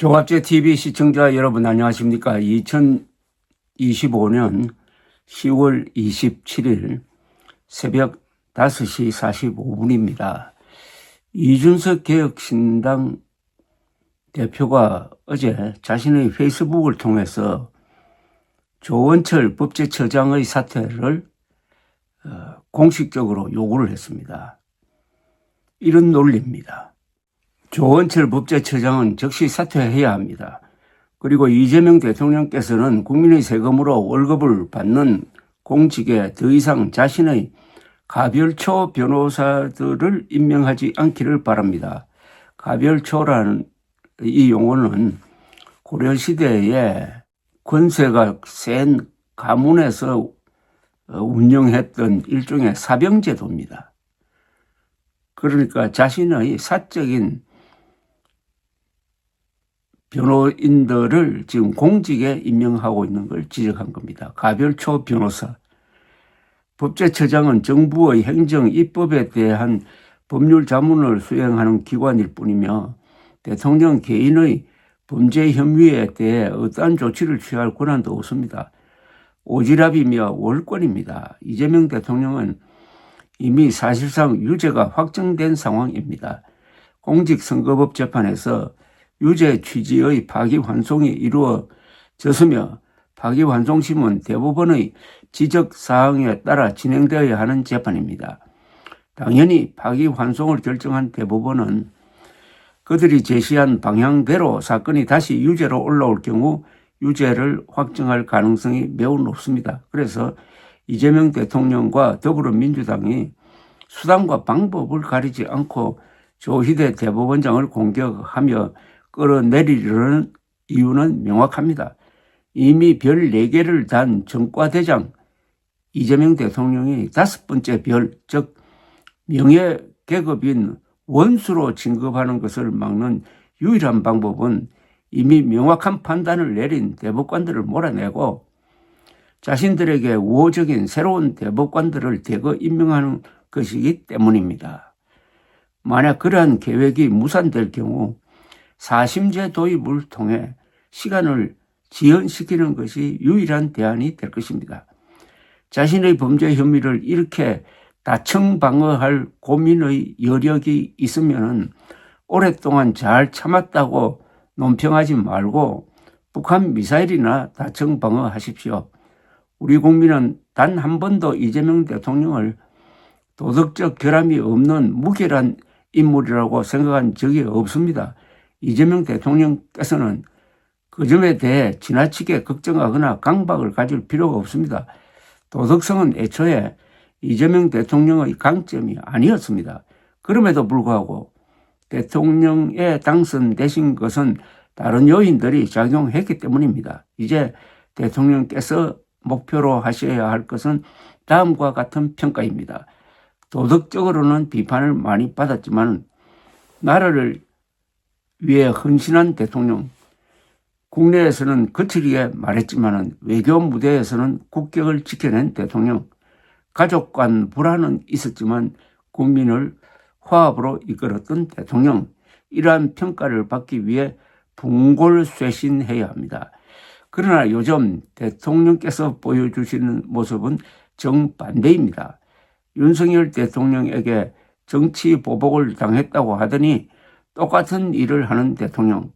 종합제TV 시청자 여러분 안녕하십니까. 2025년 10월 27일 새벽 5시 45분입니다. 이준석 개혁신당 대표가 어제 자신의 페이스북을 통해서 조원철 법제처장의 사퇴를 공식적으로 요구를 했습니다. 이런 논리입니다. 조원철 법제처장은 즉시 사퇴해야 합니다. 그리고 이재명 대통령께서는 국민의 세금으로 월급을 받는 공직에 더 이상 자신의 가별초 변호사들을 임명하지 않기를 바랍니다. 가별초라는 이 용어는 고려시대에 권세가 센 가문에서 운영했던 일종의 사병제도입니다. 그러니까 자신의 사적인 변호인들을 지금 공직에 임명하고 있는 걸 지적한 겁니다. 가별초 변호사. 법제처장은 정부의 행정, 입법에 대한 법률 자문을 수행하는 기관일 뿐이며 대통령 개인의 범죄 혐의에 대해 어떠한 조치를 취할 권한도 없습니다. 오지랖이며 월권입니다. 이재명 대통령은 이미 사실상 유죄가 확정된 상황입니다. 공직선거법 재판에서 유죄 취지의 파기환송이 이루어졌으며 파기환송심은 대법원의 지적사항에 따라 진행되어야 하는 재판입니다. 당연히 파기환송을 결정한 대법원은 그들이 제시한 방향대로 사건이 다시 유죄로 올라올 경우 유죄를 확정할 가능성이 매우 높습니다. 그래서 이재명 대통령과 더불어민주당이 수단과 방법을 가리지 않고 조희대 대법원장을 공격하며 끌어내리려는 이유는 명확합니다. 이미 별 4개를 단 정과대장 이재명 대통령이 5번째 별, 즉 명예계급인 원수로 진급하는 것을 막는 유일한 방법은 이미 명확한 판단을 내린 대법관들을 몰아내고 자신들에게 우호적인 새로운 대법관들을 대거 임명하는 것이기 때문입니다. 만약 그러한 계획이 무산될 경우 사심제 도입을 통해 시간을 지연시키는 것이 유일한 대안이 될 것입니다. 자신의 범죄 혐의를 이렇게 다청방어할 고민의 여력이 있으면 오랫동안 잘 참았다고 논평하지 말고 북한 미사일이나 다청방어하십시오. 우리 국민은 단 한 번도 이재명 대통령을 도덕적 결함이 없는 무결한 인물이라고 생각한 적이 없습니다. 이재명 대통령께서는 그 점에 대해 지나치게 걱정하거나 강박을 가질 필요가 없습니다. 도덕성은 애초에 이재명 대통령의 강점이 아니었습니다. 그럼에도 불구하고 대통령에 당선되신 것은 다른 요인들이 작용했기 때문입니다. 이제 대통령께서 목표로 하셔야 할 것은 다음과 같은 평가입니다. 도덕적으로는 비판을 많이 받았지만 나라를 위해 헌신한 대통령, 국내에서는 거칠게 말했지만 외교 무대에서는 국격을 지켜낸 대통령, 가족 간 불화는 있었지만 국민을 화합으로 이끌었던 대통령, 이러한 평가를 받기 위해 분골쇄신해야 합니다. 그러나 요즘 대통령께서 보여주시는 모습은 정반대입니다. 윤석열 대통령에게 정치 보복을 당했다고 하더니 똑같은 일을 하는 대통령,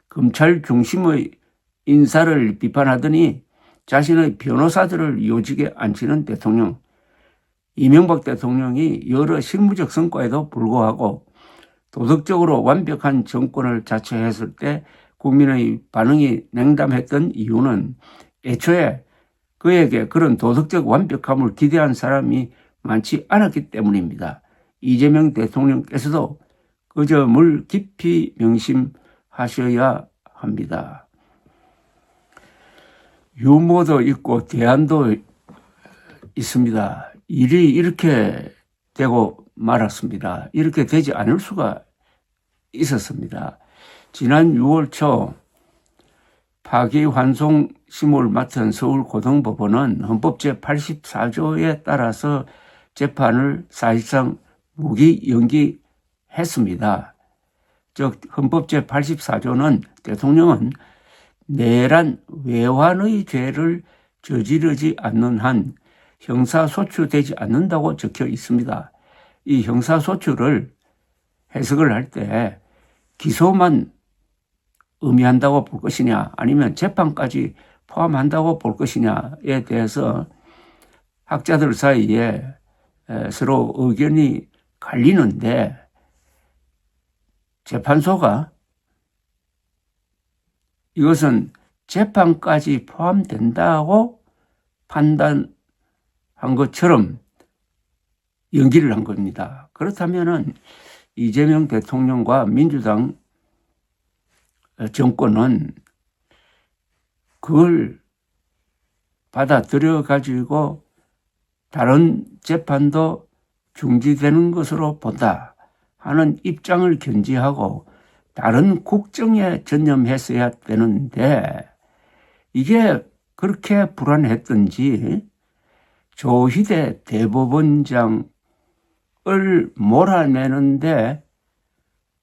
검찰 중심의 인사를 비판하더니 자신의 변호사들을 요직에 앉히는 대통령, 이명박 대통령이 여러 실무적 성과에도 불구하고 도덕적으로 완벽한 정권을 자처했을 때 국민의 반응이 냉담했던 이유는 애초에 그에게 그런 도덕적 완벽함을 기대한 사람이 많지 않았기 때문입니다. 이재명 대통령께서도 그 점을 깊이 명심하셔야 합니다. 유머도 있고 대안도 있습니다. 일이 이렇게 되고 말았습니다. 이렇게 되지 않을 수가 있었습니다. 지난 6월 초 파기환송심을 맡은 서울고등법원은 헌법 제84조에 따라서 재판을 사실상 무기 연기했습니다. 즉 헌법 제84조는 대통령은 내란 외환의 죄를 저지르지 않는 한 형사소추되지 않는다고 적혀 있습니다. 이 형사소추를 해석을 할 때 기소만 의미한다고 볼 것이냐 아니면 재판까지 포함한다고 볼 것이냐에 대해서 학자들 사이에 서로 의견이 갈리는데 재판소가 이것은 재판까지 포함된다고 판단한 것처럼 연기를 한 겁니다. 그렇다면은 이재명 대통령과 민주당 정권은 그걸 받아들여 가지고 다른 재판도 중지되는 것으로 본다 하는 입장을 견지하고 다른 국정에 전념했어야 되는데 이게 그렇게 불안했던지 조희대 대법원장을 몰아내는데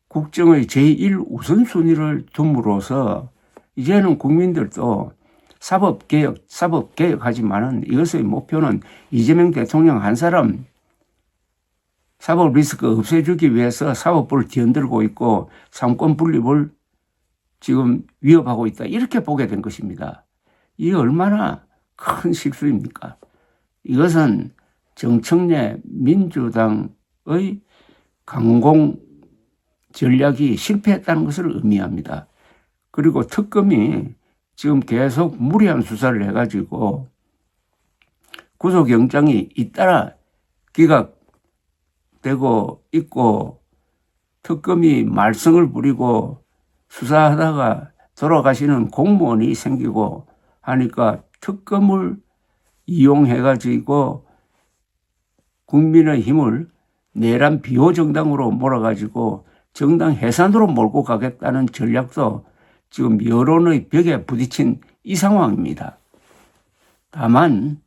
국정의 제1우선순위를 둠으로써 이제는 국민들도 사법개혁하지만은 이것의 목표는 이재명 대통령 한 사람 사법 리스크 없애주기 위해서 사법부를 뒤흔들고 있고 상권 분립을 지금 위협하고 있다. 이렇게 보게 된 것입니다. 이게 얼마나 큰 실수입니까? 이것은 정청래 민주당의 강공 전략이 실패했다는 것을 의미합니다. 그리고 특검이 지금 계속 무리한 수사를 해가지고 구속영장이 잇따라 기각되고 있고 특검이 말썽을 부리고 수사하다가 돌아가시는 공무원이 생기고 하니까 특검을 이용해가지고 국민의힘을 내란 비호정당으로 몰아가지고 정당 해산으로 몰고 가겠다는 전략도 지금 여론의 벽에 부딪힌 이 상황입니다. 다만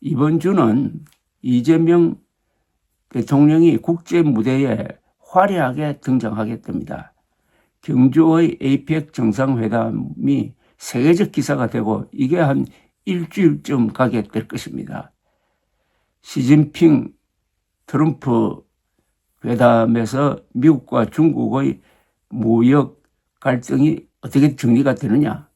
이번 주는 이재명 대통령이 국제 무대에 화려하게 등장하게 됩니다. 경주의 에이펙 정상회담이 세계적 기사가 되고 이게 한 일주일쯤 가게 될 것입니다. 시진핑 트럼프 회담에서 미국과 중국의 무역 갈등이 어떻게 정리가 되느냐,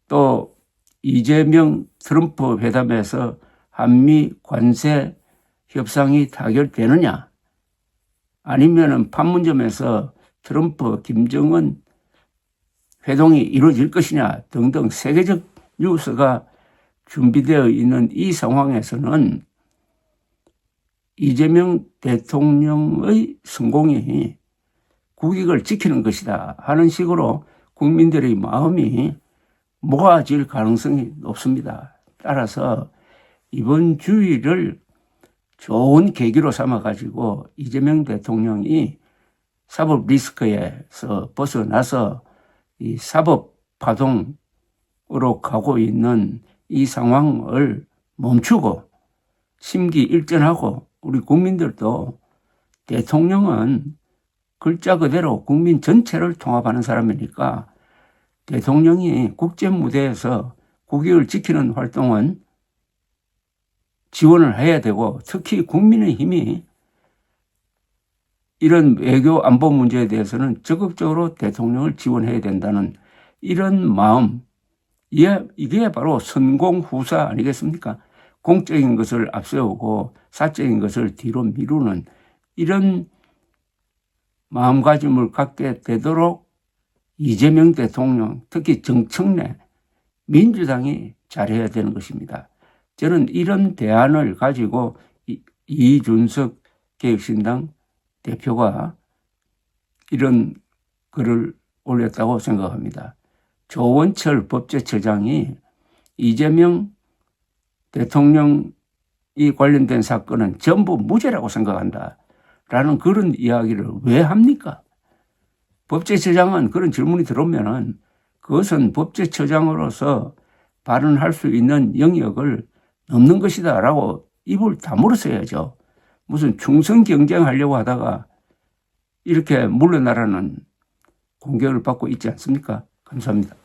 또 이재명 트럼프 회담에서 한미 관세 협상이 타결되느냐, 아니면은 판문점에서 트럼프 김정은 회동이 이루어질 것이냐 등등 세계적 뉴스가 준비되어 있는 이 상황에서는 이재명 대통령의 성공이 국익을 지키는 것이다 하는 식으로 국민들의 마음이 모아질 가능성이 높습니다. 따라서 이번 주일을 좋은 계기로 삼아가지고 이재명 대통령이 사법 리스크에서 벗어나서 이 사법 파동으로 가고 있는 이 상황을 멈추고 심기일전하고 우리 국민들도 대통령은 글자 그대로 국민 전체를 통합하는 사람이니까 대통령이 국제 무대에서 국익을 지키는 활동은 지원을 해야 되고 특히 국민의힘이 이런 외교 안보 문제에 대해서는 적극적으로 대통령을 지원해야 된다는 이런 마음, 이게 바로 선공후사 아니겠습니까? 공적인 것을 앞세우고 사적인 것을 뒤로 미루는 이런 마음가짐을 갖게 되도록 이재명 대통령, 특히 정청래 민주당이 잘해야 되는 것입니다. 저는 이런 대안을 가지고 이준석 개혁신당 대표가 이런 글을 올렸다고 생각합니다. 조원철 법제처장이 이재명 대통령이 관련된 사건은 전부 무죄라고 생각한다라는 그런 이야기를 왜 합니까? 법제처장은 그런 질문이 들어오면은 그것은 법제처장으로서 발언할 수 있는 영역을 넘는 것이다라고 입을 다물었어야죠. 무슨 충성 경쟁하려고 하다가 이렇게 물러나라는 공격을 받고 있지 않습니까? 감사합니다.